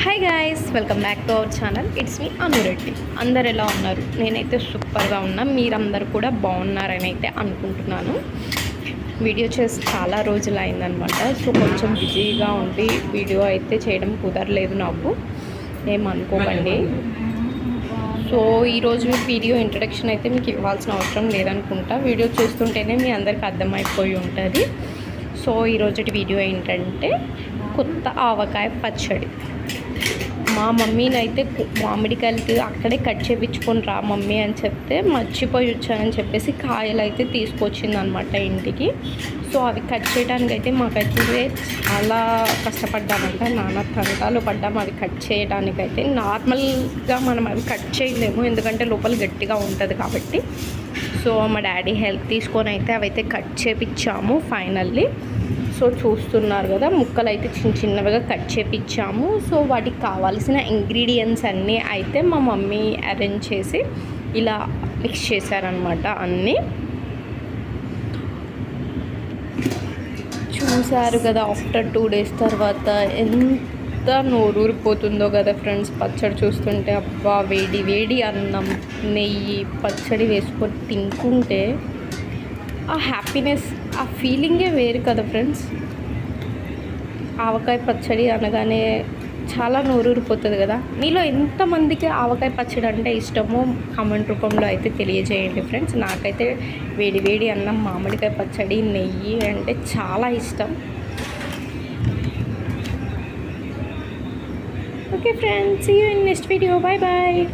Hi guys, welcome back to our channel. It's me Anureddy. అందరు ఎలా ఉన్నారు? నేనైతే సూపర్గా ఉన్నా. మీరందరూ కూడా బాగున్నారని అయితే అనుకుంటున్నాను. వీడియో చేసి చాలా రోజులు అయిందనమాట. సో కొంచెం బిజీగా ఉండి వీడియో అయితే చేయడం కుదరలేదు నాకు, ఏమనుకోకండి. సో ఈరోజు వీడియో ఇంట్రడక్షన్ అయితే మీకు ఇవ్వాల్సిన అవసరం లేదనుకుంటా. వీడియో చూస్తుంటేనే మీ అందరికి అర్థమైపోయి ఉంటుంది. సో ఈరోజు వీడియో ఏంటంటే కొత్త ఆవకాయ పచ్చడి. మా మమ్మీని అయితే మామిడికాయలకి అక్కడే కట్ చేయించుకొని రా మమ్మీ అని చెప్తే మర్చిపోయి వచ్చానని చెప్పేసి కాయలు అయితే తీసుకొచ్చింది అనమాట ఇంటికి. సో అవి కట్ చేయడానికి అయితే మాకైతే చాలా కష్టపడ్డామంట, నానా తంటాలు పడ్డాము అవి కట్ చేయడానికైతే. నార్మల్గా మనం అవి కట్ చేయలేము, ఎందుకంటే లోపల గట్టిగా ఉంటుంది కాబట్టి. సో మా డాడీ హెల్ప్ తీసుకొని అయితే అవైతే కట్ చేయించాము ఫైనల్లీ. సో చూస్తున్నారు కదా, ముక్కలు అయితే చిన్న చిన్నవిగా కట్ చేయించాము. సో వాటికి కావాల్సిన ఇంగ్రీడియంట్స్ అన్నీ అయితే మా మమ్మీ అరేంజ్ చేసి ఇలా మిక్స్ చేశారనమాట. అన్నీ చూసారు కదా, ఆఫ్టర్ 2 days తర్వాత ఎంత నోరూరిపోతుందో కదా ఫ్రెండ్స్ పచ్చడి చూస్తుంటే. అబ్బా, వేడి వేడి అన్నం, నెయ్యి, పచ్చడి వేసుకొని తింటుంటే ఆ హ్యాపీనెస్, ఆ ఫీలింగే వేరు కదా ఫ్రెండ్స్. ఆవకాయ పచ్చడి అనగానే చాలా నోరూరిపోతుంది కదా. మీలో ఎంతమందికి ఆవకాయ పచ్చడి అంటే ఇష్టమో కామెంట్ రూపంలో అయితే తెలియజేయండి ఫ్రెండ్స్. నాకైతే వేడి వేడి అన్నం, మామిడికాయ పచ్చడి, నెయ్యి అంటే చాలా ఇష్టం. Okay friends, see you in next video. Bye bye.